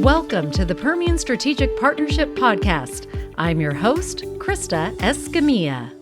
Welcome to the Permian Strategic Partnership Podcast. I'm your host, Krista Escamilla.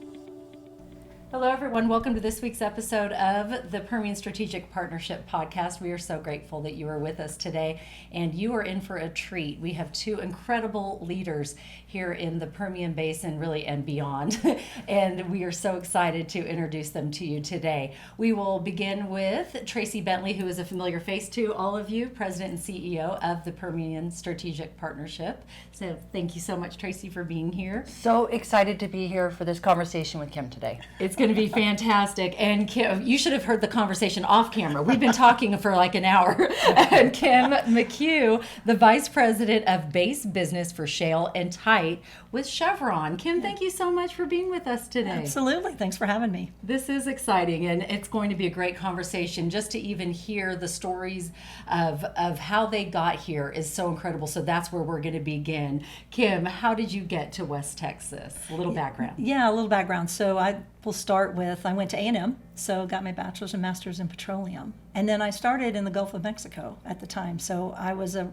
Hello, everyone. Welcome to this week's episode of the Permian Strategic Partnership Podcast. We are so grateful that you are with us today, and you are in for a treat. We have two incredible leaders here in the Permian Basin, really, and beyond, and we are so excited to introduce them to you today. We will begin with Tracee Bentley, who is a familiar face to all of you, President and CEO of the Permian Strategic Partnership. So thank you so much, Tracee, for being here. So excited to be here for this conversation with Kim today. It's going to be fantastic. And Kim, you should have heard the conversation off camera. We've been talking for like an hour. And Kim McHugh, the Vice President of Base Business for Shale Tight with Chevron. Kim, thank you so much for being with us today. Absolutely. Thanks for having me. This is exciting, and it's going to be a great conversation. Just to even hear the stories of how they got here is so incredible. So that's where we're going to begin. Kim, how did you get to West Texas? A little background. Yeah, a little background. So I will start with, I went to A&M, so got my bachelor's and master's in petroleum. And then I started in the Gulf of Mexico at the time. So I was a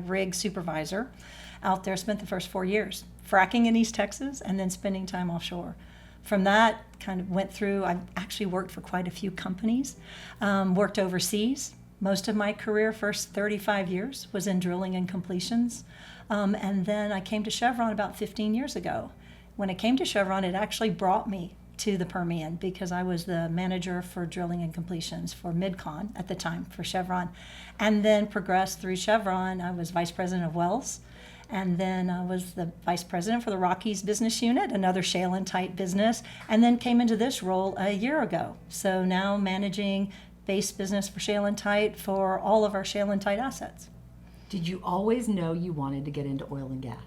rig supervisor out there, spent the first 4 years fracking in East Texas and then spending time offshore. From that, kind of went through, I actually worked for quite a few companies, worked overseas. Most of my career, first 35 years, was in drilling and completions. And then I came to Chevron about 15 years ago. When I came to Chevron, it actually brought me to the Permian because I was the manager for drilling and completions for MidCon at the time for Chevron. And then progressed through Chevron. I was vice president of wells. And then I was the vice president for the Rockies business unit, another Shale and Tight business, and then came into this role a year ago. So now managing base business for Shale and Tight for all of our Shale and Tight assets. Did you always know you wanted to get into oil and gas?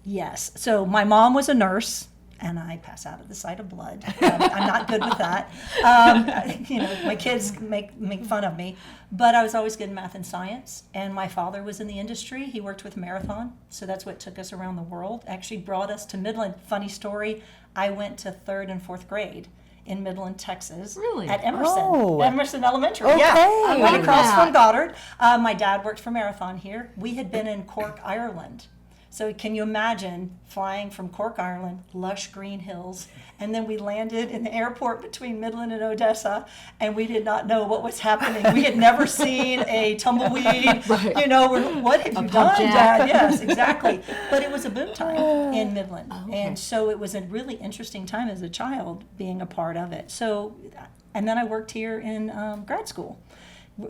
Yes. So my mom was a nurse, and I pass out of the sight of blood. I'm not good with that. My kids make fun of me. But I was always good in math and science. And my father was in the industry. He worked with Marathon. So that's what took us around the world. Actually brought us to Midland. Funny story, I went to 3rd and 4th grade in Midland, Texas. Really? At Emerson. Oh. Emerson Elementary. Okay. Yeah. I went across that. from Goddard. My dad worked for Marathon here. We had been in Cork, Ireland. So can you imagine flying from Cork, Ireland, lush green hills, and then we landed in the airport between Midland and Odessa, and we did not know what was happening. We had never seen a tumbleweed. Right. What have you done, Dad? Yes, exactly. But it was a boom time in Midland, and so it was a really interesting time as a child being a part of it. So, and then I worked here in grad school.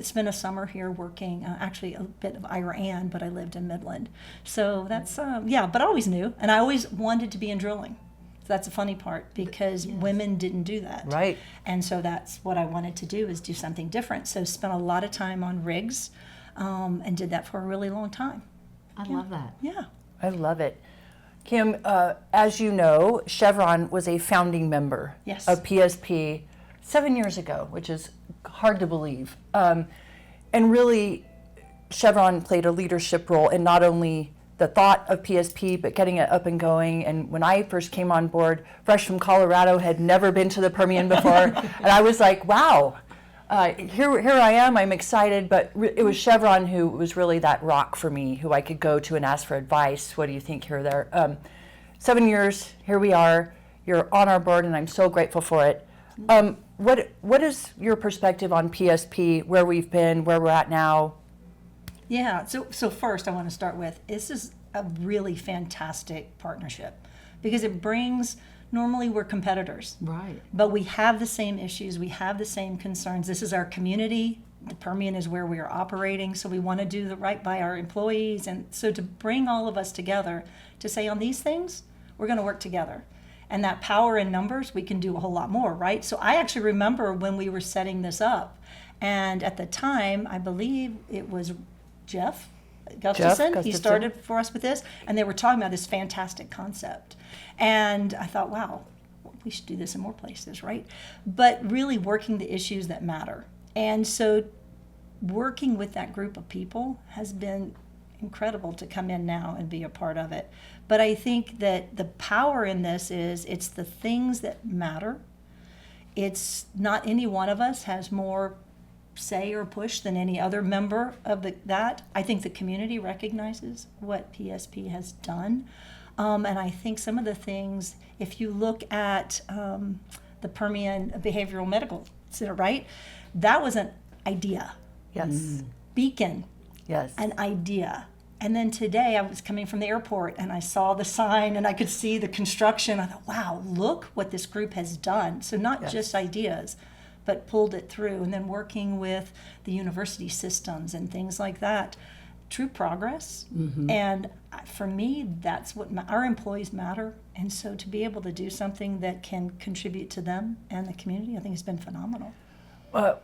Spent a summer here working, actually a bit of Iran, but I lived in Midland. So that's, but I always knew, and I always wanted to be in drilling. So that's a funny part because women didn't do that. Right. And so that's what I wanted to do, is do something different. So spent a lot of time on rigs and did that for a really long time. I love that. Yeah. I love it. Kim, as you know, Chevron was a founding member Yes. of PSP 7 years ago, which is hard to believe. And really, Chevron played a leadership role in not only the thought of PSP, but getting it up and going. And when I first came on board, fresh from Colorado, had never been to the Permian before, and I was like, wow, here I am, I'm excited. But it was Chevron who was really that rock for me, who I could go to and ask for advice. What do you think here or there? 7 years, here we are. You're on our board, and I'm so grateful for it. What is your perspective on PSP, where we've been, where we're at now? Yeah, so first I want to start with, this is a really fantastic partnership because it brings, normally we're competitors. Right. But we have the same issues, we have the same concerns. This is our community. The Permian is where we are operating, so we want to do the right by our employees. And so to bring all of us together to say on these things, we're going to work together. And that power in numbers, we can do a whole lot more, right? So I actually remember when we were setting this up, and at the time, I believe it was Jeff Gustafson. He started for us with this, and they were talking about this fantastic concept. And I thought, wow, we should do this in more places, right? But really working the issues that matter. And so working with that group of people has been incredible to come in now and be a part of it. But I think that the power in this is it's the things that matter. It's not any one of us has more say or push than any other member of that. I think the community recognizes what PSP has done. And I think some of the things, if you look at the Permian Behavioral Medical Center, right? That was an idea. Yes. Beacon, Yes. an idea. And then today I was coming from the airport and I saw the sign and I could see the construction. I thought, wow, look what this group has done. So not just ideas, but pulled it through, and then working with the university systems and things like that. True progress. And for me, that's what our employees matter. And so to be able to do something that can contribute to them and the community, I think has been phenomenal. I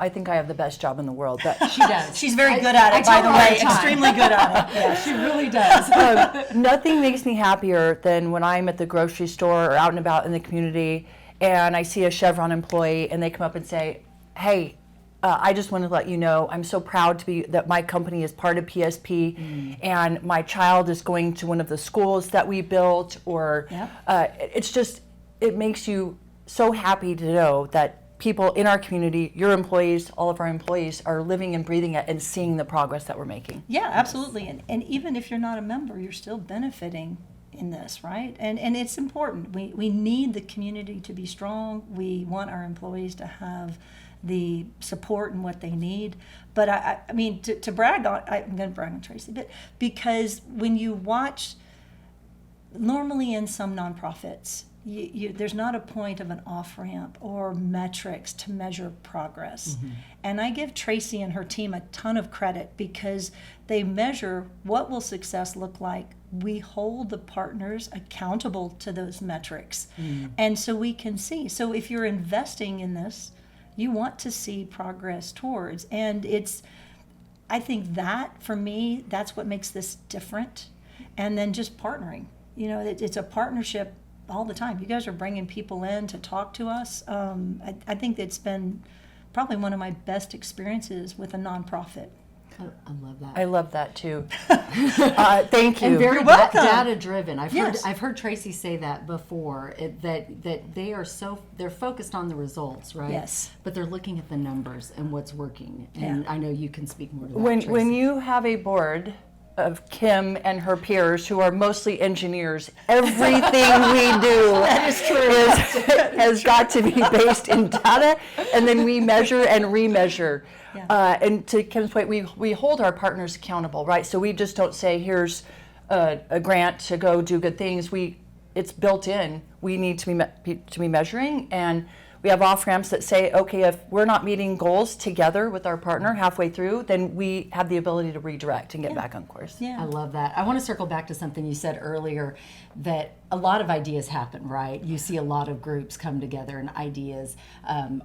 think I have the best job in the world. She does. She's very good at it, by the way. Extremely good at it. Yeah, she really does. Nothing makes me happier than when I'm at the grocery store or out and about in the community and I see a Chevron employee and they come up and say, hey, I just want to let you know I'm so proud that my company is part of PSP and my child is going to one of the schools that we built, or it makes you so happy to know that people in our community, your employees, all of our employees, are living and breathing it and seeing the progress that we're making. Yeah, absolutely. And even if you're not a member, you're still benefiting in this, right? And it's important. We need the community to be strong. We want our employees to have the support and what they need. But I mean, to brag on, I'm going to brag on Tracee, but because when you watch, normally in some nonprofits, there's not a point of an off-ramp or metrics to measure progress. And I give Tracee and her team a ton of credit because they measure what will success look like. We hold the partners accountable to those metrics. And so we can see. So if you're investing in this, you want to see progress towards. And I think that, for me, that's what makes this different. And then just partnering. You know, it's a partnership all the time. You guys are bringing people in to talk to us. I think it's been probably one of my best experiences with a nonprofit. I love that. I love that too. Thank you. And very data driven. I've heard Tracee say that before. That they're focused on the results, right? Yes. But they're looking at the numbers and what's working. And I know you can speak more to that. When you have a board of Kim and her peers who are mostly engineers, everything we do has got to be based in data, and then we measure and remeasure. And to Kim's point, we hold our partners accountable, right? So we just don't say, here's a grant to go do good things. It's built in. We need to be measuring, and we have off-ramps that say, okay, if we're not meeting goals together with our partner halfway through, then we have the ability to redirect and get back on course. Yeah. I love that. I want to circle back to something you said earlier, that a lot of ideas happen, right? You see a lot of groups come together and ideas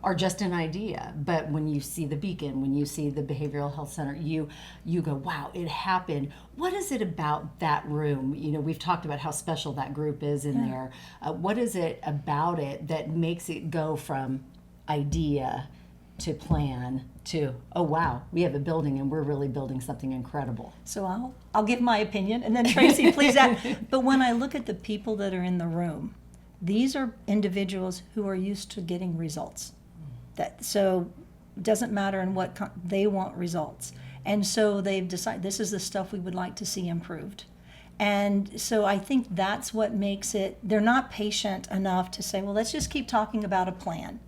are just an idea. But when you see the Beacon, when you see the Behavioral Health Center, you go, wow, it happened. What is it about that room? You know, we've talked about how special that group is in there. What is it about it that makes it go from idea to plan to, oh wow, we have a building and we're really building something incredible? So I'll give my opinion, and then Tracee, please add. But when I look at the people that are in the room, these are individuals who are used to getting results. So it doesn't matter in what they want results. And so they've decided this is the stuff we would like to see improved. And so I think that's what makes it, they're not patient enough to say, well, let's just keep talking about a plan.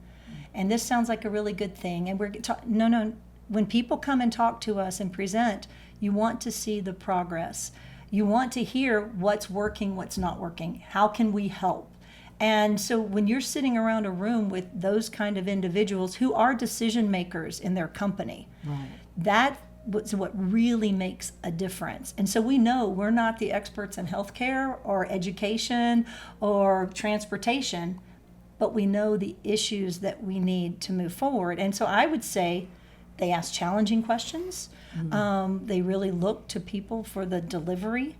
And this sounds like a really good thing. And no. When people come and talk to us and present, you want to see the progress. You want to hear what's working, what's not working. How can we help? And so when you're sitting around a room with those kind of individuals who are decision makers in their company, that was what really makes a difference. And so we know we're not the experts in healthcare or education or transportation, but we know the issues that we need to move forward. And so I would say they ask challenging questions. They really look to people for the delivery.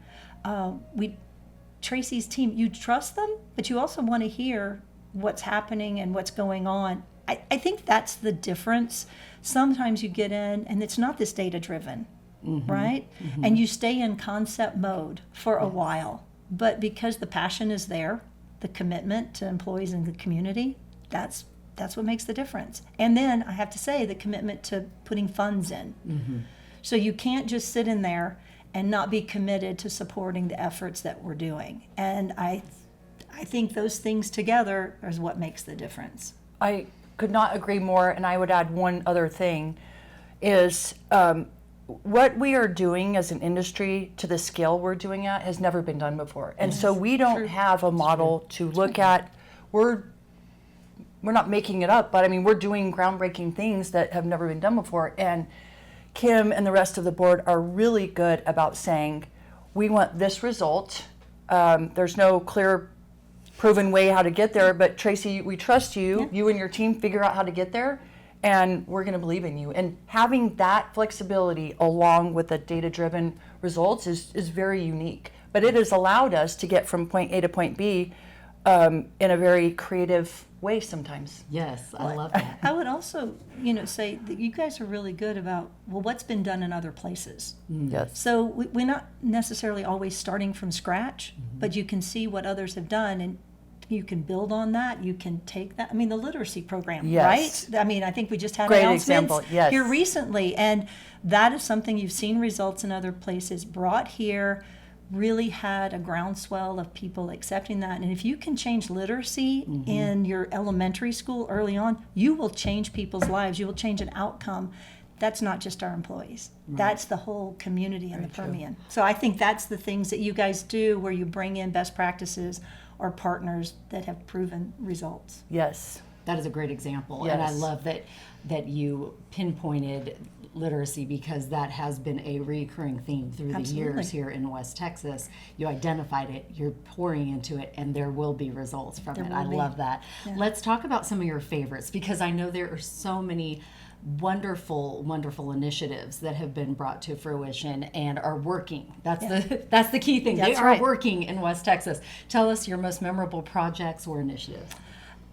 Tracee's team, you trust them, but you also want to hear what's happening and what's going on. I think that's the difference. Sometimes you get in and it's not this data driven, right? And you stay in concept mode for a while, but because the passion is there, the commitment to employees in the community, that's That's what makes the difference. And then I have to say the commitment to putting funds in. Mm-hmm. So you can't just sit in there and not be committed to supporting the efforts that we're doing. And I think those things together is what makes the difference. I could not agree more, and I would add one other thing, is what we are doing as an industry to the scale we're doing at has never been done before. And so we don't have a model to look at. We're not making it up, but I mean, we're doing groundbreaking things that have never been done before. And Kim and the rest of the board are really good about saying, we want this result. There's no clear proven way how to get there, but Tracee, we trust you. You and your team figure out how to get there, and we're going to believe in you. And having that flexibility along with the data-driven results is very unique. But it has allowed us to get from point A to point B in a very creative way sometimes. Yes, I love that. I would also, say that you guys are really good about, what's been done in other places. Yes. So we're not necessarily always starting from scratch, but you can see what others have done, and you can build on that. You can take that. I mean, the literacy program, Yes. right? I mean, I think we just had Great announcements example, yes. here recently, and that is something you've seen results in other places, brought here, really had a groundswell of people accepting that. And if you can change literacy in your elementary school early on, you will change people's lives. You will change an outcome. That's not just our employees. That's the whole community in the Permian. So I think that's the things that you guys do, where you bring in best practices or partners that have proven results. Yes. That is a great example. Yes. And I love that you pinpointed literacy, because that has been a recurring theme through the years here in West Texas. You identified it, you're pouring into it, and there will be results from it. I love that. Yeah. Let's talk about some of your favorites, because I know there are so many wonderful, wonderful initiatives that have been brought to fruition and are working. That's the key thing. That's they are right. working in West Texas. Tell us your most memorable projects or initiatives.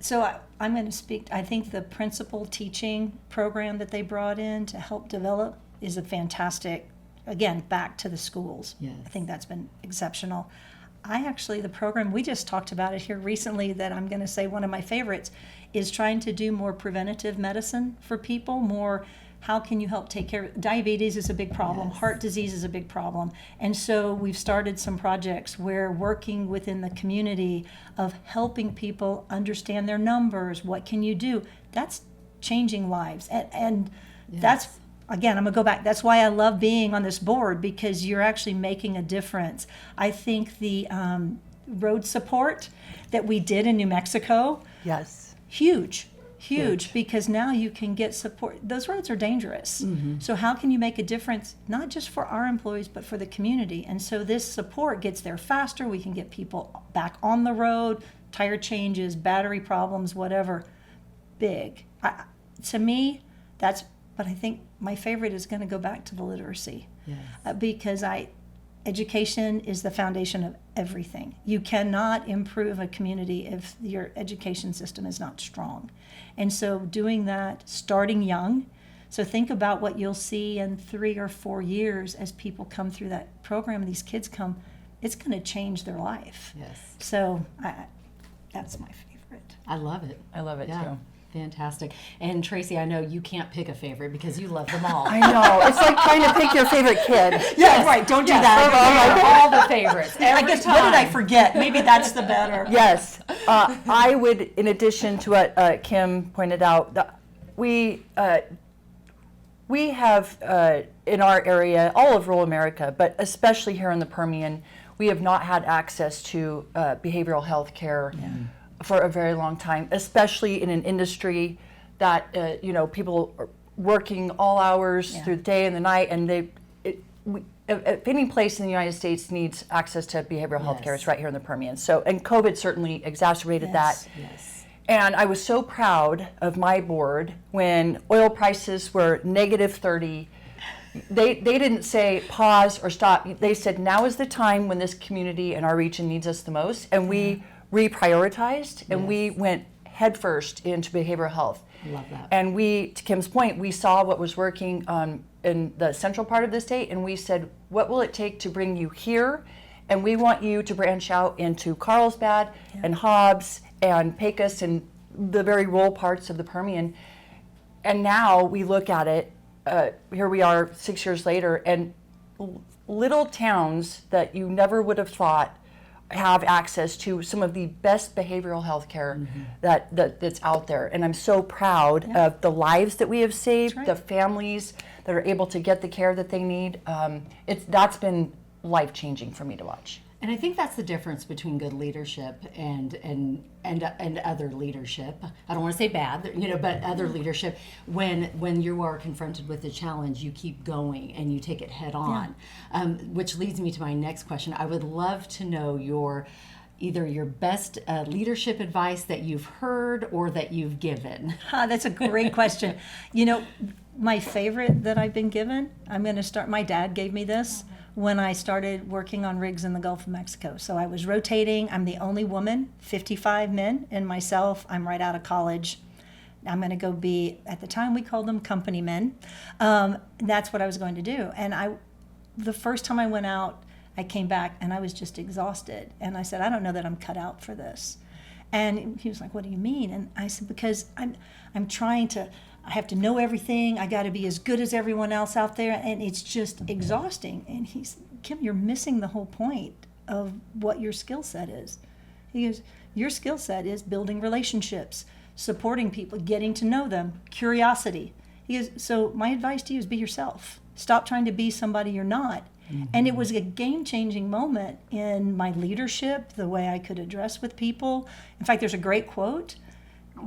So I'm going to speak, I think the principal teaching program that they brought in to help develop is a fantastic, again, back to the schools. Yes. I think that's been exceptional. The program, we just talked about it here recently, that I'm going to say one of my favorites is trying to do more preventative medicine for people, more how can you help take care of, diabetes is a big problem, heart disease is a big problem. And so we've started some projects where working within the community of helping people understand their numbers, what can you do, that's changing lives. And that's, again, I'm going to go back. That's why I love being on this board, because you're actually making a difference. I think the road support that we did in New Mexico, Yes. huge, because now you can get support. Those roads are dangerous. So how can you make a difference, not just for our employees, but for the community? And so this support gets there faster. We can get people back on the road, tire changes, battery problems, whatever. Big. To me, that's, but I think my favorite is going to go back to the literacy. Yes. Because education is the foundation of everything. You cannot improve a community if your education system is not strong. And so doing that, starting young, so think about what you'll see in 3 or 4 years as people come through that program, these kids come, it's going to change their life. Yes. So that's my favorite. I love it. I love it too. Fantastic. And Tracee, I know you can't pick a favorite because you love them all. I know. It's like trying to pick your favorite kid. Yes, right. Don't do that. All the favorites. I guess, what did I forget? Maybe that's the better. Yes. I would, in addition to what Kim pointed out, we have in our area, all of rural America, but especially here in the Permian, we have not had access to behavioral health care for a very long time, especially in an industry that people are working all hours through the day and the night, and if any place in the United States needs access to behavioral health care, it's right here in the Permian. So, and COVID certainly exacerbated that. Yes. And I was so proud of my board when oil prices were -30. They didn't say pause or stop. They said now is the time when this community and our region needs us the most, and we reprioritized, and we went headfirst into behavioral health. I love that. And we, to Kim's point, we saw what was working in the central part of the state, and we said, what will it take to bring you here? And we want you to branch out into Carlsbad and Hobbs and Pecos and the very rural parts of the Permian. And now we look at it, here we are 6 years later, and little towns that you never would have thought have access to some of the best behavioral health care that's out there. And I'm so proud of the lives that we have saved, the families that are able to get the care that they need. That's been life-changing for me to watch. And I think that's the difference between good leadership and other leadership. I don't want to say bad, but other leadership. When you are confronted with a challenge, you keep going and you take it head on. Which leads me to my next question. I would love to know either your best leadership advice that you've heard or that you've given. That's a great question. My favorite that I've been given, I'm going to start. My dad gave me this when I started working on rigs in the Gulf of Mexico. So I was rotating. I'm the only woman, 55 men, and myself. I'm right out of college. I'm going to go be, at the time we called them company men. That's what I was going to do. And the first time I went out, I came back and I was just exhausted. And I said, I don't know that I'm cut out for this. And he was like, what do you mean? And I said, because I'm trying to, I have to know everything. I got to be as good as everyone else out there, and it's just exhausting. And he said, Kim, you're missing the whole point of what your skill set is. He goes, your skill set is building relationships, supporting people, getting to know them, curiosity. He goes, so my advice to you is be yourself. Stop trying to be somebody you're not. And it was a game-changing moment in my leadership, the way I could address with people. In fact, there's a great quote,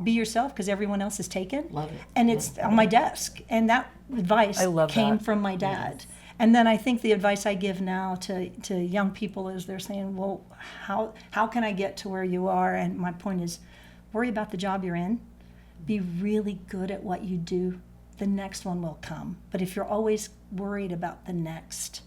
be yourself because everyone else is taken. Love it. And it's on my desk. And that advice came from my dad. Yes. And then I think the advice I give now to young people is they're saying, well, how can I get to where you are? And my point is, worry about the job you're in. Be really good at what you do. The next one will come. But if you're always worried about the next,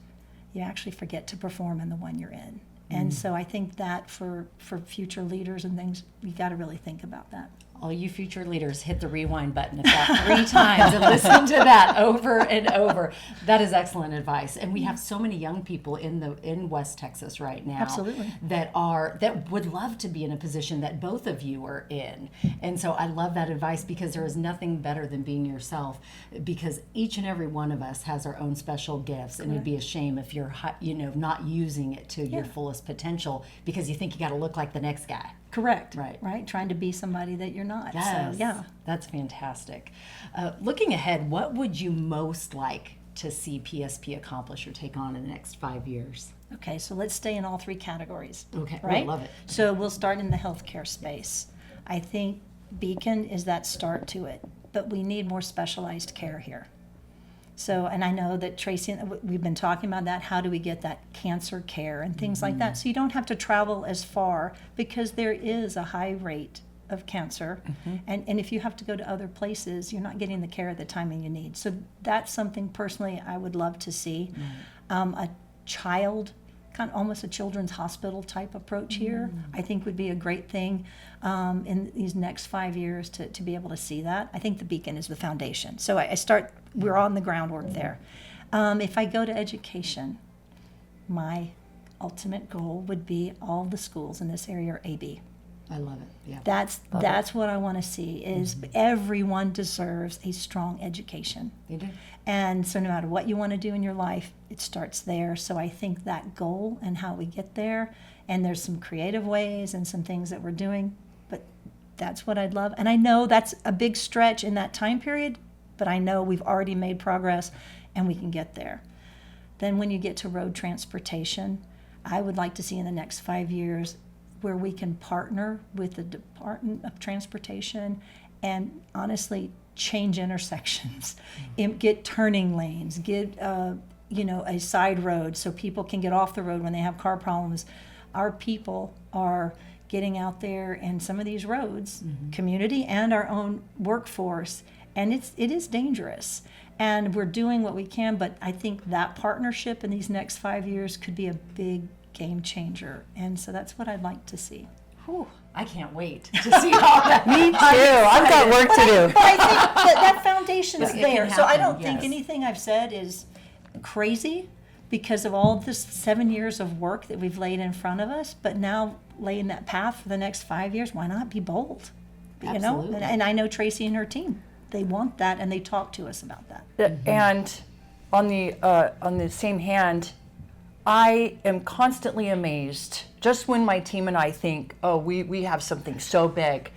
you actually forget to perform in the one you're in. And so I think that for future leaders and things, you got to really think about that. All you future leaders, hit the rewind button about 3 times and listen to that over and over. That is excellent advice. And we have so many young people in West Texas right now. Absolutely. that would love to be in a position that both of you are in. And so I love that advice because there is nothing better than being yourself, because each and every one of us has our own special gifts, and it'd be a shame if you're not using it to your fullest potential because you think you got to look like the next guy. Correct. Right. Trying to be somebody that you're not. Yes. So, That's fantastic. Looking ahead, what would you most like to see PSP accomplish or take on in the next 5 years? Okay, so let's stay in all 3 categories. Okay, right? I love it. So we'll start in the healthcare space. I think Beacon is that start to it, but we need more specialized care here. So, and I know that Tracee, we've been talking about that. How do we get that cancer care and things like that? So you don't have to travel as far because there is a high rate of cancer. And if you have to go to other places, you're not getting the care at the timing you need. So that's something personally I would love to see. A almost a children's hospital type approach here, I think would be a great thing in these next 5 years to be able to see that. I think the Beacon is the foundation. So we're on the groundwork there. If I go to education, my ultimate goal would be all the schools in this area are AB. I love it. Yeah. That's what I want to see is everyone deserves a strong education. They do. And so no matter what you want to do in your life, it starts there. So I think that goal and how we get there, and there's some creative ways and some things that we're doing, but that's what I'd love. And I know that's a big stretch in that time period, but I know we've already made progress and we can get there. Then when you get to road transportation, I would like to see in the next 5 years where we can partner with the Department of Transportation and honestly change intersections, get turning lanes, get a side road so people can get off the road when they have car problems. Our people are getting out there in some of these roads, community and our own workforce, and it is dangerous. And we're doing what we can, but I think that partnership in these next 5 years could be a big game changer. And so that's what I'd like to see. Whew, I can't wait to see all that. Me too. I've got work to do. But I think that foundation is It there. can So I happen, don't think anything I've said is crazy because of all this 7 years of work that we've laid in front of us. But now laying that path for the next 5 years, why not be bold? you know? Absolutely. And I know Tracee and her team, they want that, and they talk to us about that. And on the same hand, I am constantly amazed just when my team and I think, oh, we have something so big.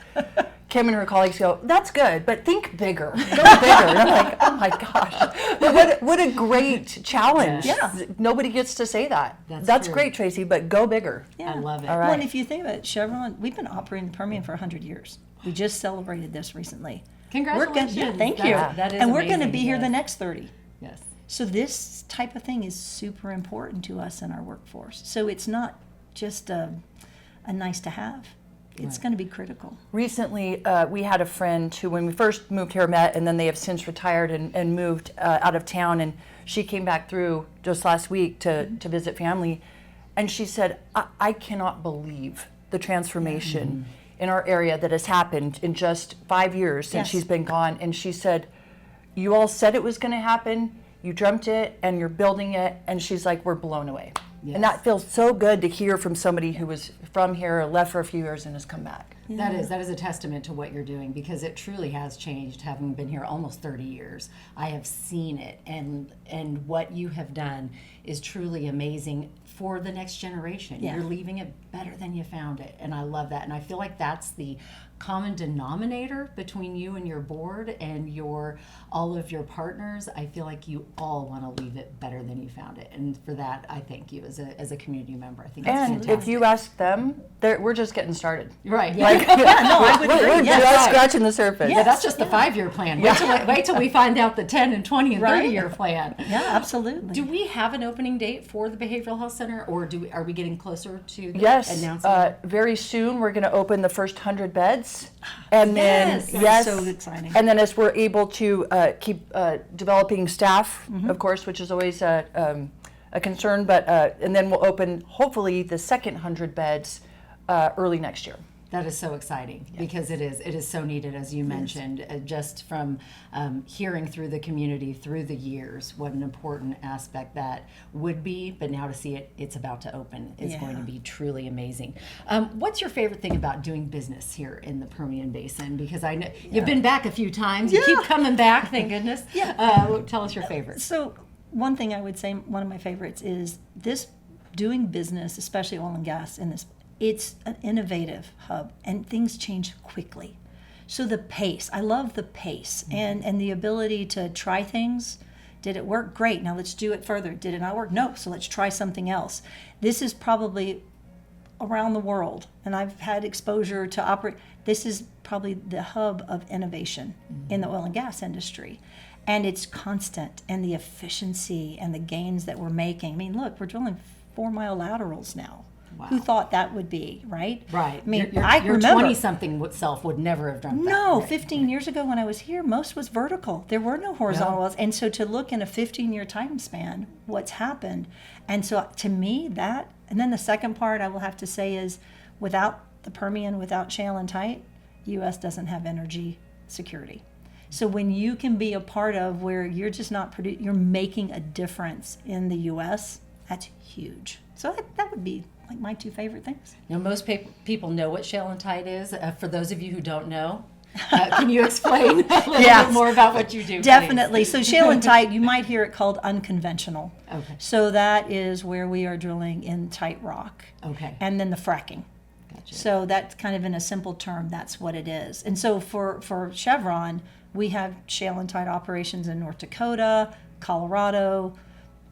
Kim and her colleagues go, that's good, but think bigger. Go bigger. And I'm like, oh my gosh. But what a great challenge. Yeah. Nobody gets to say that. That's true. Great, Tracee, but go bigger. Yeah. I love it. All Well, right. and if you think about it, Chevron, we've been operating the Permian for 100 years. We just celebrated this recently. Congratulations. Thank you. That is and we're going to amazing, be here yes. the next 30. Yes. So this type of thing is super important to us in our workforce. So it's not just a nice to have. It's Right. going to be critical. Recently, we had a friend who, when we first moved here, met, and then they have since retired and moved out of town. And she came back through just last week to visit family. And she said, I cannot believe the transformation in our area that has happened in just 5 years since Yes. she's been gone. And she said, you all said it was going to happen. You dreamt it, and you're building it. And she's like, we're blown away. Yes. And that feels so good to hear from somebody who was from here, left for a few years, and has come back. That is a testament to what you're doing, because it truly has changed. Having been here almost 30 years, I have seen it, and what you have done is truly amazing for the next generation. Yeah. You're leaving it better than you found it, and I love that. And I feel like that's the common denominator between you and your board and all of your partners. I feel like you all want to leave it better than you found it, and for that, I thank you as a community member. I think that's And fantastic. if you ask them, we're just getting started. Right. Like, No, I would agree. we're Yes. just Right. scratching the surface. Yeah, that's just the 5-year plan. Wait till we find out the 10 and 20 and Right. 30-year plan. Yeah, absolutely. Do we have an opening date for the Behavioral Health Center, or are we getting closer to the Yes, announcement? very soon we're going to open the first 100 beds, and Yes, then that's so exciting. And then as we're able to keep developing staff, of course, which is always a concern, but and then we'll open hopefully the second 100 beds early next year. That is so exciting, because it is so needed, as you mentioned, just from hearing through the community through the years what an important aspect that would be, but now to see it's about to open is going to be truly amazing. What's your favorite thing about doing business here in the Permian Basin? Because I know you've been back a few times. You keep coming back, thank goodness. Tell us your favorites. So one thing I would say, one of my favorites is this doing business, especially oil and gas in this. It's an innovative hub, and things change quickly. So the pace, I love the pace and the ability to try things. Did it work? Great. Now let's do it further. Did it not work? No. So let's try something else. This is probably around the world, and I've had exposure to operate. This is probably the hub of innovation in the oil and gas industry. And it's constant, and the efficiency and the gains that we're making. I mean, look, we're drilling 4-mile laterals now. Wow. Who thought that would be, right? Right. I mean, your I remember. 20-something self would never have done that. No, Right. 15 years ago when I was here, most was vertical. There were no horizontal wells. And so to look in a 15-year time span, what's happened. And so to me, that, and then the second part I will have to say is, without the Permian, without shale and tight, U.S. doesn't have energy security. So when you can be a part of where you're just not you're making a difference in the U.S., that's huge. So that would be like my 2 favorite things. Now, most people know what Shale and Tight is. For those of you who don't know, can you explain a little bit more about what you do? Definitely. So shale and tight, you might hear it called unconventional. Okay. So that is where we are drilling in tight rock. Okay. And then the fracking. Gotcha. So that's kind of in a simple term, that's what it is. And so for Chevron, we have shale and tight operations in North Dakota, Colorado,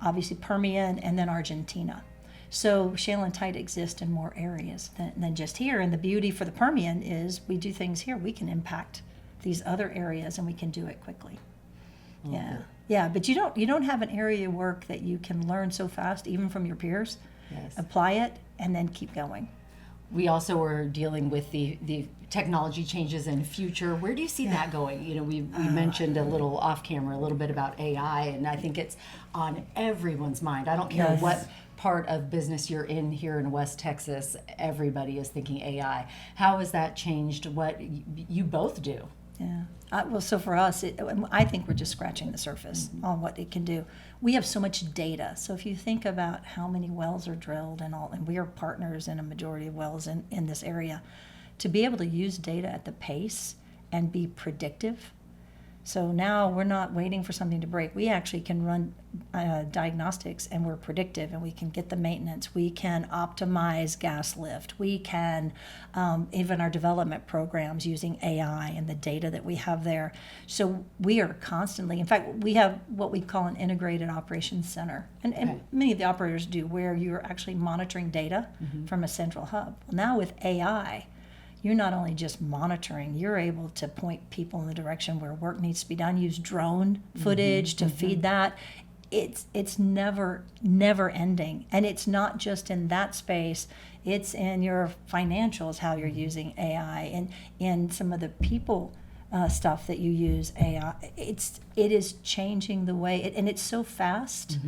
obviously Permian, and then Argentina. So shale and tight exist in more areas than just here. And the beauty for the Permian is we do things here. We can impact these other areas, and we can do it quickly. Yeah. But you don't have an area of work that you can learn so fast, even from your peers. Yes. Apply it, and then keep going. We also were dealing with the technology changes in future. Where do you see that going? You know, we mentioned a little off camera, a little bit about AI, and I think it's on everyone's mind. I don't care what part of business you're in here in West Texas, everybody is thinking AI. How has that changed what you both do? Yeah. Well, so for us, I think we're just scratching the surface on what it can do. We have so much data. So if you think about how many wells are drilled and we are partners in a majority of wells in this area, to be able to use data at the pace and be predictive. So now we're not waiting for something to break. We actually can run diagnostics, and we're predictive, and we can get the maintenance. We can optimize gas lift. We can, even our development programs using AI and the data that we have there. So we are constantly, in fact, we have what we call an integrated operations center. And many of the operators do, where you're actually monitoring data from a central hub. Well, now with AI, you're not only just monitoring, you're able to point people in the direction where work needs to be done, use drone footage to feed that. It's never ending. And it's not just in that space, it's in your financials, how you're using AI, and in some of the people stuff that you use AI. It is changing the way, and it's so fast.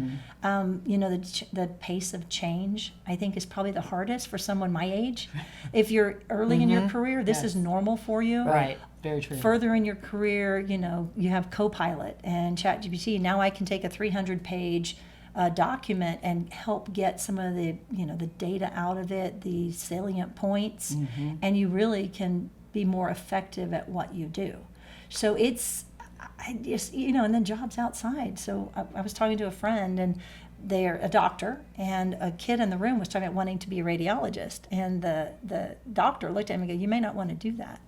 The pace of change, I think, is probably the hardest for someone my age. If you're early in your career, this is normal for you. Right, very true. Further in your career, you have Copilot and ChatGPT. Now I can take a 300-page document and help get some of the data out of it, the salient points, and you really can be more effective at what you do. So it's, and then jobs outside. So I was talking to a friend, and they're a doctor, and a kid in the room was talking about wanting to be a radiologist. And the doctor looked at him and goes, "You may not want to do that,"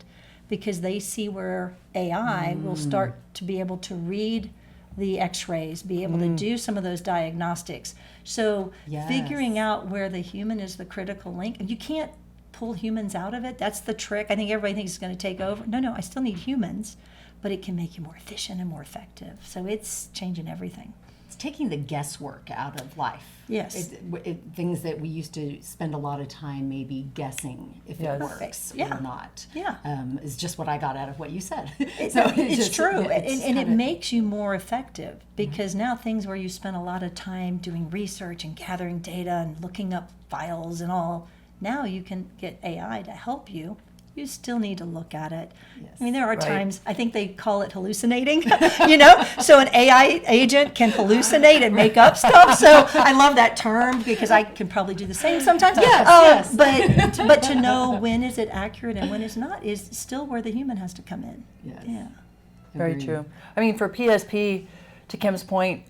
because they see where AI will start to be able to read the x-rays, be able to do some of those diagnostics. So figuring out where the human is the critical link, and you can't pull humans out of it. That's the trick. I think everybody thinks it's going to take over. No, I still need humans, but it can make you more efficient and more effective. So it's changing everything. It's taking the guesswork out of life. Yes. Things that we used to spend a lot of time maybe guessing if it works or not. Yeah. Is just what I got out of what you said. It's true. And it makes you more effective, because now things where you spend a lot of time doing research and gathering data and looking up files and all, now you can get AI to help you. You still need to look at it. Yes. I mean, there are times, I think they call it hallucinating, so an AI agent can hallucinate and make up stuff. So I love that term, because I can probably do the same sometimes. Yes. But to know when is it accurate and when it's not is still where the human has to come in. Yes. Yeah. Very true. I mean, for PSP, to Kim's point,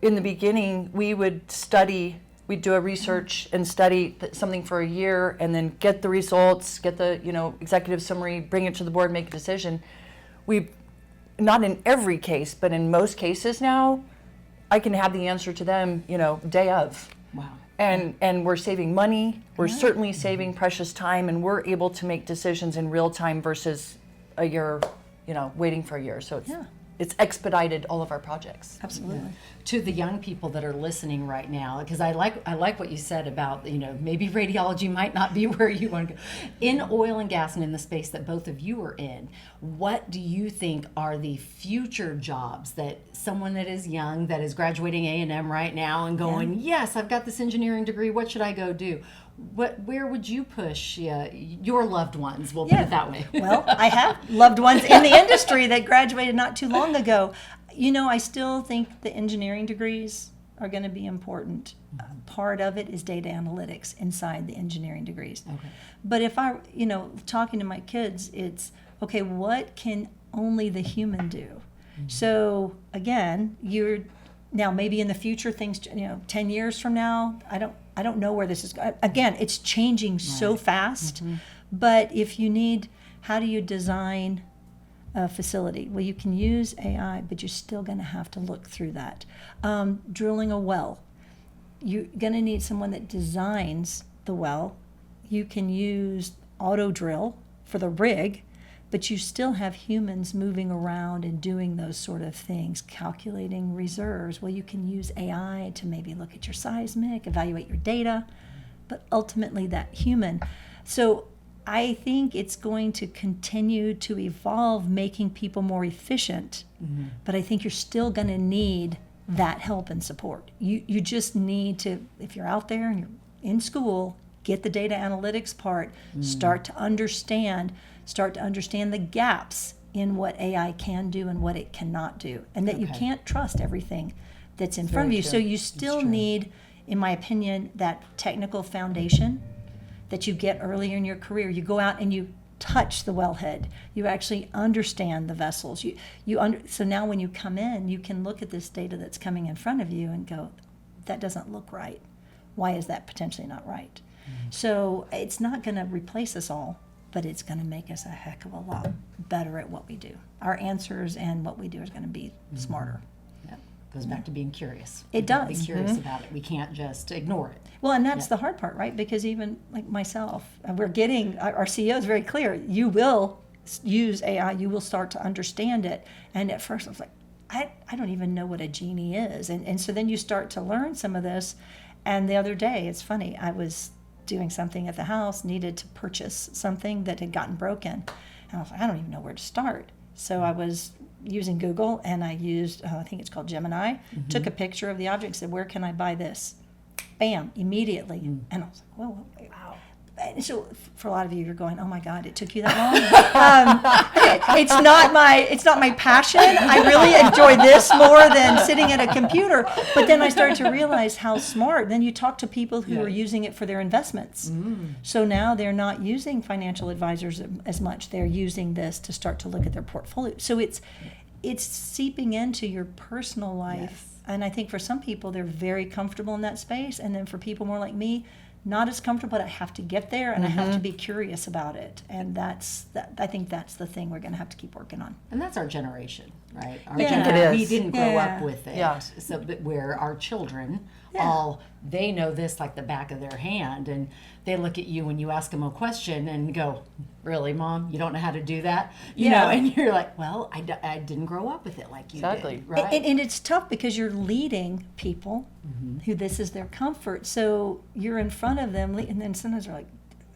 in the beginning, we'd do a research and study something for a year, and then get the results, get the executive summary, bring it to the board, make a decision. We, not in every case, but in most cases now, I can have the answer to them, day of. Wow. And we're saving money. We're certainly saving precious time, and we're able to make decisions in real time versus a year, waiting for a year. So it's expedited all of our projects. Absolutely. Yeah. To the young people that are listening right now, because I like what you said about, maybe radiology might not be where you want to go. In oil and gas, and in the space that both of you are in, what do you think are the future jobs that someone that is young, that is graduating A&M right now and going, yes, I've got this engineering degree, what should I go do? Where would you push your loved ones? We'll put it that way. Well, I have loved ones in the industry that graduated not too long ago. I still think the engineering degrees are going to be important. Part of it is data analytics inside the engineering degrees. Okay. But if I, talking to my kids, it's, okay, what can only the human do? Mm-hmm. So again, now maybe in the future, things, 10 years from now, I don't know where this is going. Again, it's changing so fast. Mm-hmm. But if you need, how do you design a facility? Well, you can use AI, but you're still going to have to look through that. Drilling a well, you're going to need someone that designs the well. You can use auto drill for the rig, but you still have humans moving around and doing those sort of things, calculating reserves. Well, you can use AI to maybe look at your seismic, evaluate your data, but ultimately that human. So I think it's going to continue to evolve, making people more efficient, but I think you're still going to need that help and support. You just need to, if you're out there and you're in school, get the data analytics part, start to understand the gaps in what AI can do and what it cannot do, and that you can't trust everything that's in front of you. True. So you still need, in my opinion, that technical foundation that you get earlier in your career. You go out and you touch the wellhead. You actually understand the vessels. So now when you come in, you can look at this data that's coming in front of you and go, that doesn't look right. Why is that potentially not right? So it's not going to replace us all, but it's going to make us a heck of a lot better at what we do. Our answers and what we do is going to be smarter. Yep. Goes back to being curious. It does. Be curious about it. We can't just ignore it. Well, and that's the hard part, right? Because even like myself, our CEO is very clear. You will use AI. You will start to understand it. And at first I was like, I don't even know what a genie is. And so then you start to learn some of this. And the other day, it's funny, I was doing something at the house, needed to purchase something that had gotten broken. And I was like, I don't even know where to start. So I was using Google, and I used, I think it's called Gemini, took a picture of the object, said, where can I buy this? Bam, immediately. And I was like, whoa, wow. And so for a lot of you, you're going, oh my God, it took you that long? It's not my passion. I really enjoy this more than sitting at a computer. But then I started to realize how smart. Then you talk to people who are using it for their investments. So now they're not using financial advisors as much. They're using this to start to look at their portfolio. So it's seeping into your personal life. And I think for some people, they're very comfortable in that space. And then for people more like me, not as comfortable, but I have to get there, and I have to be curious about it. And I think that's the thing we're going to have to keep working on. And that's our generation, right? I think it is. We didn't grow up with it. Yeah. So, but where our children, they know this like the back of their hand, and they look at you when you ask them a question and go, really, Mom? You don't know how to do that? You know, and you're like, well, I didn't grow up with it like you did, right? And it's tough because you're leading people who this is their comfort. So you're in front of them, and then sometimes they're like,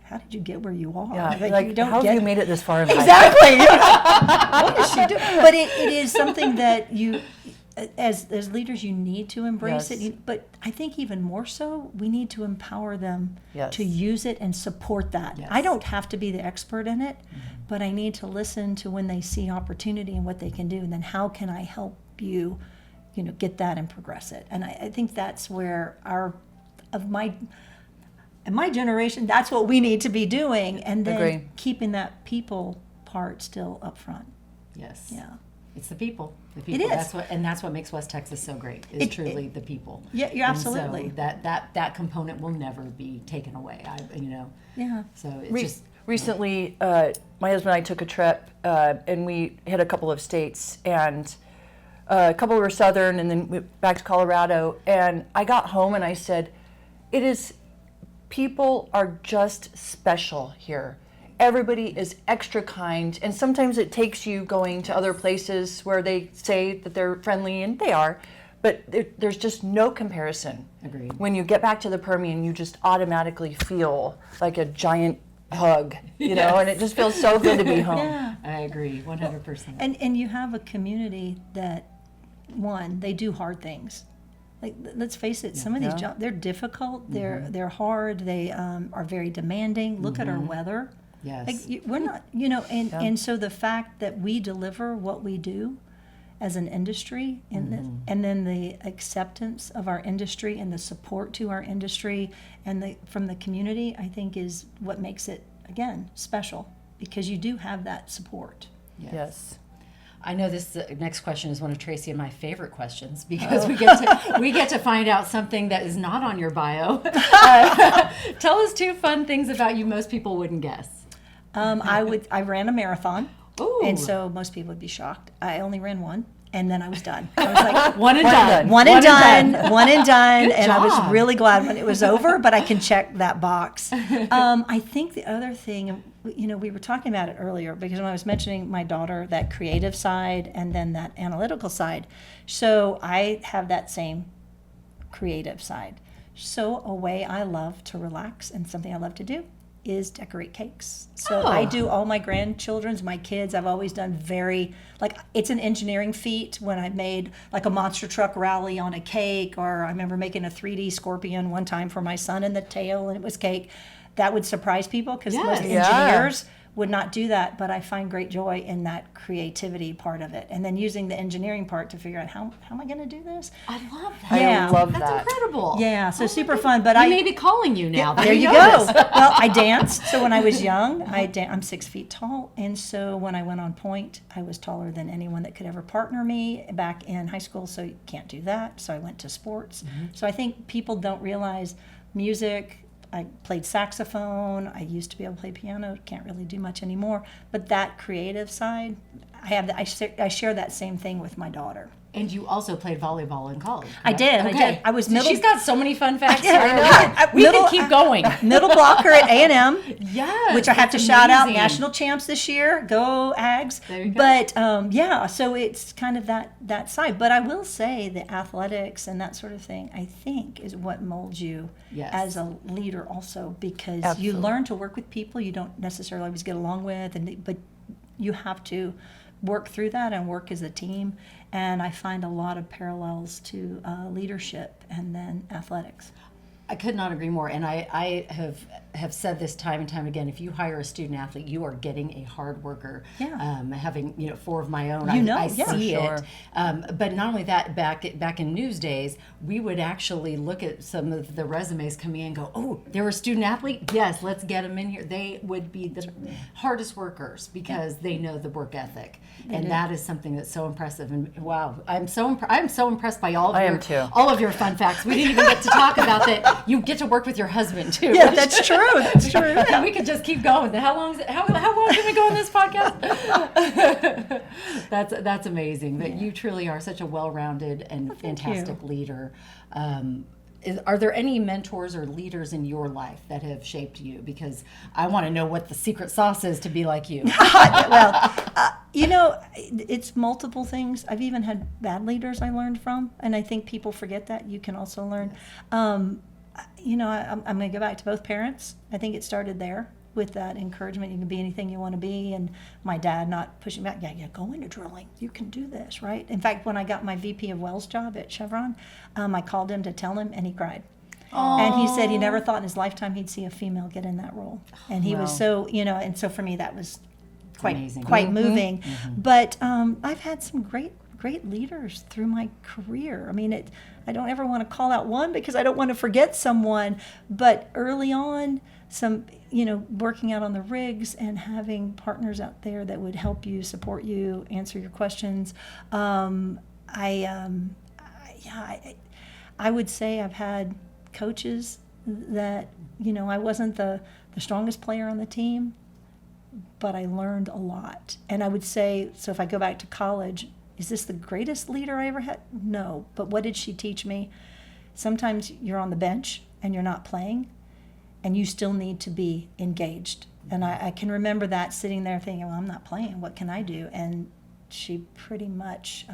how did you get where you are? Yeah, like you don't how have you made it this far in life? Exactly. What is she doing? But it is something that you, as leaders, you need to embrace it. But I think even more so, we need to empower them to use it and support that. Yes. I don't have to be the expert in it, but I need to listen to when they see opportunity and what they can do, and then how can I help you, get that and progress it. And I think that's where in my generation, that's what we need to be doing, and then keeping that people part still up front. Yes. Yeah. It's the people. It is. That's what makes West Texas so great. Is truly the people. Yeah, you're absolutely. So that component will never be taken away. Yeah. So it's just recently, my husband and I took a trip, and we hit a couple of states, and a couple were southern, and then we went back to Colorado. And I got home and I said, people are just special here. Everybody is extra kind, and sometimes it takes you going to other places where they say that they're friendly, and they are, but there's just no comparison. Agreed. When you get back to the Permian, you just automatically feel like a giant hug, and it just feels so good to be home. Yeah. I agree, 100%. And you have a community that, they do hard things. Like, let's face it, some of these jobs, they're difficult, they're hard, they are very demanding. Look at our weather. Yes. Like, we're not, and so the fact that we deliver what we do as an industry, and then the acceptance of our industry and the support to our industry and from the community, I think is what makes it, again, special, because you do have that support. Yes. I know this next question is one of Tracee and my favorite questions, because we get to find out something that is not on your bio. Tell us 2 fun things about you most people wouldn't guess. I ran a marathon. Ooh. And so most people would be shocked. I only ran one, and then I was done. I was like, one and done. And I was really glad when it was over, but I can check that box. I think the other thing, we were talking about it earlier, because when I was mentioning my daughter, that creative side and then that analytical side. So I have that same creative side. So a way I love to relax and something I love to do is decorate cakes. So I do all my grandchildren's, my kids. I've always done it's an engineering feat when I made like a monster truck rally on a cake, or I remember making a 3D scorpion one time for my son in the tail, and it was cake. That would surprise people, because most engineers would not do that, but I find great joy in that creativity part of it, and then using the engineering part to figure out how am I going to do this. I love that. Yeah. I love That's that. incredible. Yeah, so Oh my super goodness. fun. But I I may be calling you now. there you know go. this. Well, I danced. So when I was young, I'm 6 feet tall, and so when I went on point, I was taller than anyone that could ever partner me back in high school. So you can't do that. So I went to sports. So I think people don't realize music. I played saxophone. I used to be able to play piano. Can't really do much anymore. But that creative side, I share that same thing with my daughter. And you also played volleyball in college. I did. Okay. I did. I was So middle. she's got so many fun facts Yeah, here. I know. We Middle- can keep going. middle blocker at A&M. Yes. Which I have to that's shout out, amazing. national champs this year. Go Ags. There you go. But yeah, so it's kind of that side. But I will say the athletics and that sort of thing, I think, is what molds you Yes. as a leader also, because Absolutely. you learn to work with people you don't necessarily always get along with, but you have to work through that and work as a team. And I find a lot of parallels to leadership and then athletics. I could not agree more. And I have said this time and time again. If you hire a student athlete, you are getting a hard worker. Yeah. Having 4 of my own, You know, I yeah. see For it. But not only that, back in news days, we would actually look at some of the resumes coming in and go, oh, they're a student athlete? Yes, let's get them in here. They would be the hardest workers because they know the work ethic. And that is something that's so impressive. And wow, I'm so impressed by all of I your am too. all of your fun facts. We didn't even get to talk about that. You get to work with your husband too. Yeah, that's true. That's true. And we could just keep going. How long can we go on this podcast? That's amazing. That you truly are such a well-rounded and fantastic leader. Are there any mentors or leaders in your life that have shaped you? Because I want to know what the secret sauce is to be like you. Well, it's multiple things. I've even had bad leaders I learned from, and I think people forget that. You can also learn. I'm going to go back to both parents. I think it started there with that encouragement. You can be anything you want to be, and my dad not pushing back. Yeah, go into drilling. You can do this, right? In fact, when I got my VP of Wells job at Chevron, I called him to tell him, and he cried. And he said he never thought in his lifetime he'd see a female get in that role. And he was so, and so for me that was quite amazing. moving. But I've had some great leaders through my career. I mean, I don't ever want to call out one because I don't want to forget someone, but early on, working out on the rigs and having partners out there that would help you, support you, answer your questions. I would say I've had coaches that, I wasn't the strongest player on the team, but I learned a lot. And I would say, so if I go back to college, is this the greatest leader I ever had? No. But what did she teach me? Sometimes you're on the bench and you're not playing, and you still need to be engaged. And I can remember that, sitting there thinking, well, I'm not playing. What can I do? And she pretty much,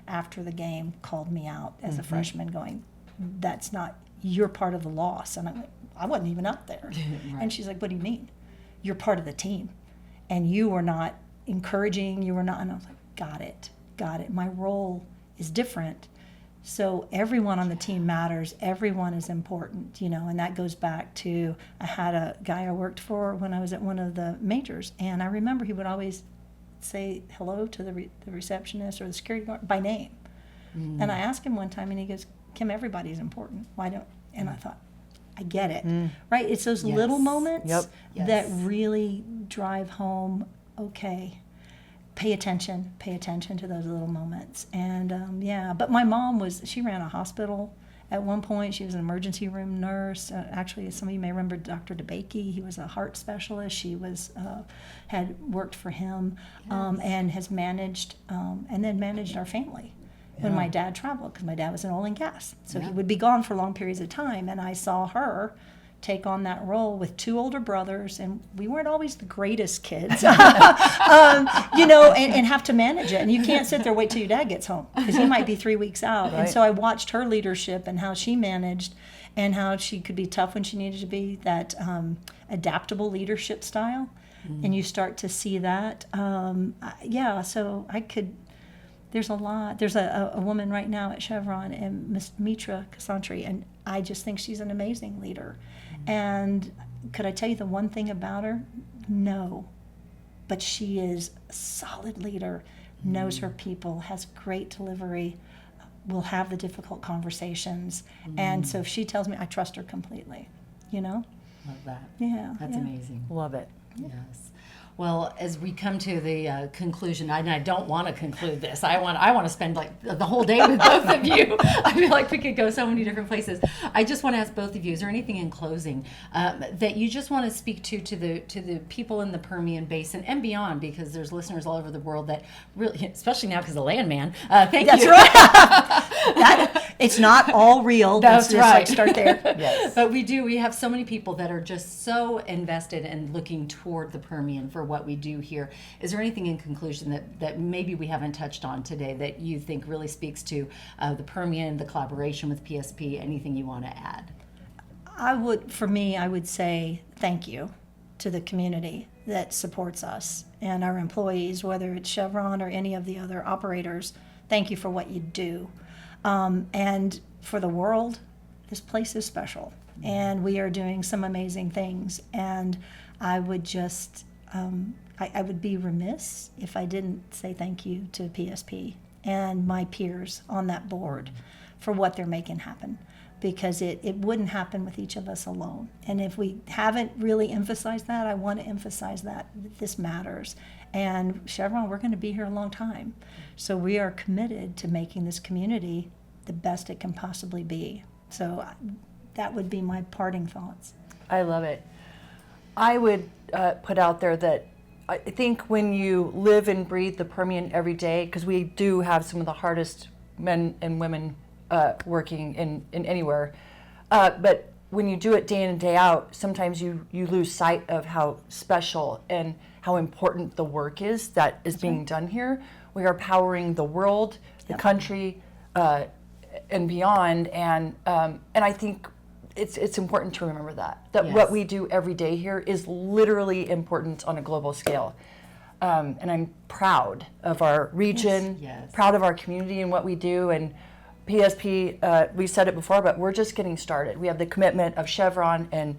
after the game, called me out as a freshman going, that's not, you're part of the loss. And I'm like, I wasn't even up there. Right. And she's like, what do you mean? You're part of the team. And you were not encouraging, you were not, and I was like, got it. My role is different. So everyone on the team matters. Everyone is important, and that goes back to, I had a guy I worked for when I was at one of the majors, and I remember he would always say hello to the receptionist or the security guard by name. And I asked him one time, and he goes, Kim, everybody's important. Why don't, and I thought, I get it, right? It's those little moments that really drive home, okay, pay attention to those little moments. And but my mom she ran a hospital at one point. She was an emergency room nurse. Actually, some of you may remember Dr. DeBakey. He was a heart specialist. She had worked for him and has managed, and then managed our family when my dad traveled, because my dad was in oil and gas. So he would be gone for long periods of time, and I saw her take on that role with 2 older brothers, and we weren't always the greatest kids, and have to manage it. And you can't sit there wait till your dad gets home, because he might be 3 weeks out. Right. And so I watched her leadership and how she managed, and how she could be tough when she needed to be, that adaptable leadership style. And you start to see that. So I could. There's a lot. There's a woman right now at Chevron, and Miss Mitra Kasantri, and I just think she's an amazing leader. And could I tell you the one thing about her? No. but she is a solid leader, knows her people, has great delivery, will have the difficult conversations. And so if she tells me, I trust her completely, you know? Love that. Yeah. That's amazing. Love it. Yes. Well, as we come to the conclusion, and I don't want to conclude this. I want to spend like the whole day with both of you. I feel like we could go so many different places. I just want to ask both of you: is there anything in closing that you just want to speak to the people in the Permian Basin and beyond? Because there's listeners all over the world that really, especially now because of the landman. Thank That's you. right. It's not all real. That's Let's right. Just start there. Yes. But we have so many people that are just so invested and looking toward the Permian for what we do here. Is there anything in conclusion that maybe we haven't touched on today that you think really speaks to the Permian, the collaboration with PSP, anything you want to add? I would say thank you to the community that supports us and our employees, whether it's Chevron or any of the other operators. Thank you for what you do. And for the world, this place is special. And we are doing some amazing things. And I would just, I would be remiss if I didn't say thank you to PSP and my peers on that board for what they're making happen. Because it wouldn't happen with each of us alone. And if we haven't really emphasized that, I want to emphasize that this matters. And Chevron, we're going to be here a long time. So we are committed to making this community the best it can possibly be. So that would be my parting thoughts. I love it. I would put out there that I think when you live and breathe the Permian every day, because we do have some of the hardest men and women working in anywhere, but when you do it day in and day out, sometimes you lose sight of how special and how important the work is that is being done here. We are powering the world, the country, and beyond, and I think it's important to remember that Yes. what we do every day here is literally important on a global scale. And I'm proud of our region, Yes. proud of our community and what we do. And PSP, we said it before, but we're just getting started. We have the commitment of Chevron and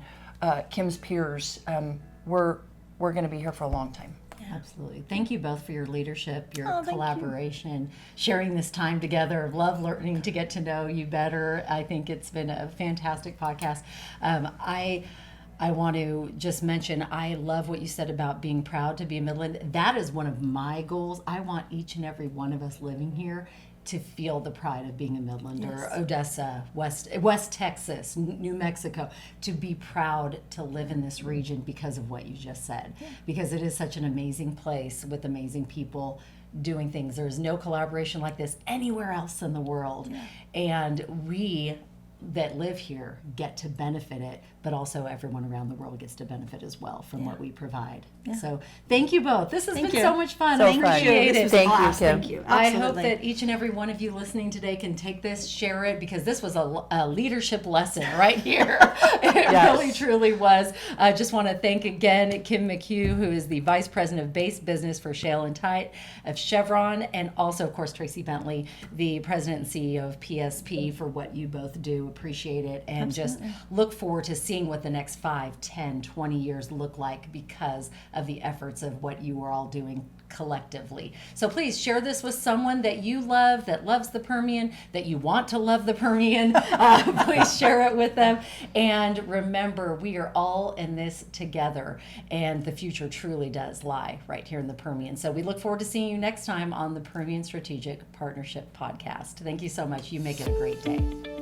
Kim's peers. We're going to be here for a long time. Absolutely. Thank you both for your leadership, your thank you. collaboration, sharing this time together. Love learning to get to know you better. I think it's been a fantastic podcast. I want to just mention, I love what you said about being proud to be a Midland. That is one of my goals. I want each and every one of us living here to feel the pride of being a Midlander, Yes. Odessa, West Texas, New Mexico, to be proud to live in this region because of what you just said. Because it is such an amazing place with amazing people doing things. There's no collaboration like this anywhere else in the world. And we that live here get to benefit it, but also everyone around the world gets to benefit as well from what we provide. So thank you both. This has been so much fun. So I fun. appreciate it. Thank you, Kim. Thank you. I hope Absolutely. that each and every one of you listening today can take this, share it, because this was a leadership lesson right here. It really, truly was. I just want to thank again Kim McHugh, who is the Vice President of Base Business for Shale Tight of Chevron, and also, of course, Tracee Bentley, the President and CEO of PSP, for what you both do. Appreciate it, and just look forward to seeing what the next 5, 10, 20 years look like because of the efforts of what you are all doing collectively. So please share this with someone that you love, that loves the Permian, that you want to love the Permian. Please share it with them. And remember, we are all in this together, and the future truly does lie right here in the Permian. So we look forward to seeing you next time on the Permian Strategic Partnership Podcast. Thank you so much. You make it a great day.